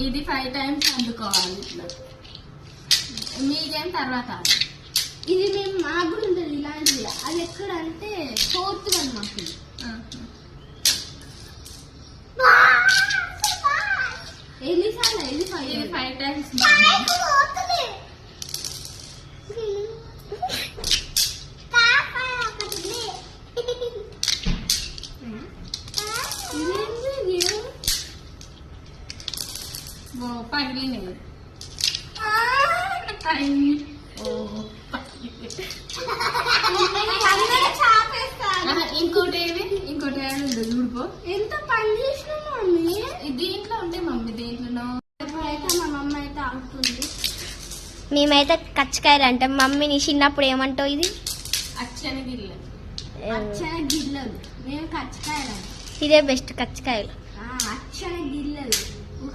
ఇది 5 టైమ్స్ అందుకోవాలి ఇట్లా. మీకేం తర్వాత ఇది మేము మాకు కూడా ఉంటుంది ఇలాంటిది. అది ఎక్కడ అంటే 4th వన్ మాకు. ఎన్నిసార్లు? ఇది 5 టైమ్స్. పగిలినాయి. ఇంకోటి ఇంకోటి ఏడు చూడుకో. ఎంత పని చేసినా మమ్మీ. దీంట్లో ఉంటే మమ్మీ దీంట్లో అయితే మా మమ్మ అయితే ఆడుతుంది. మేమైతే కచ్చకాయలు అంటాం. మమ్మీని చిన్నప్పుడు ఏమంటావు? ఇది అచ్చని గిల్ల. అచ్చన గిల్లలు, మేము కచ్చకాయలు. ఇదే బెస్ట్ కచ్చకాయలు. అచ్చన గిల్ల.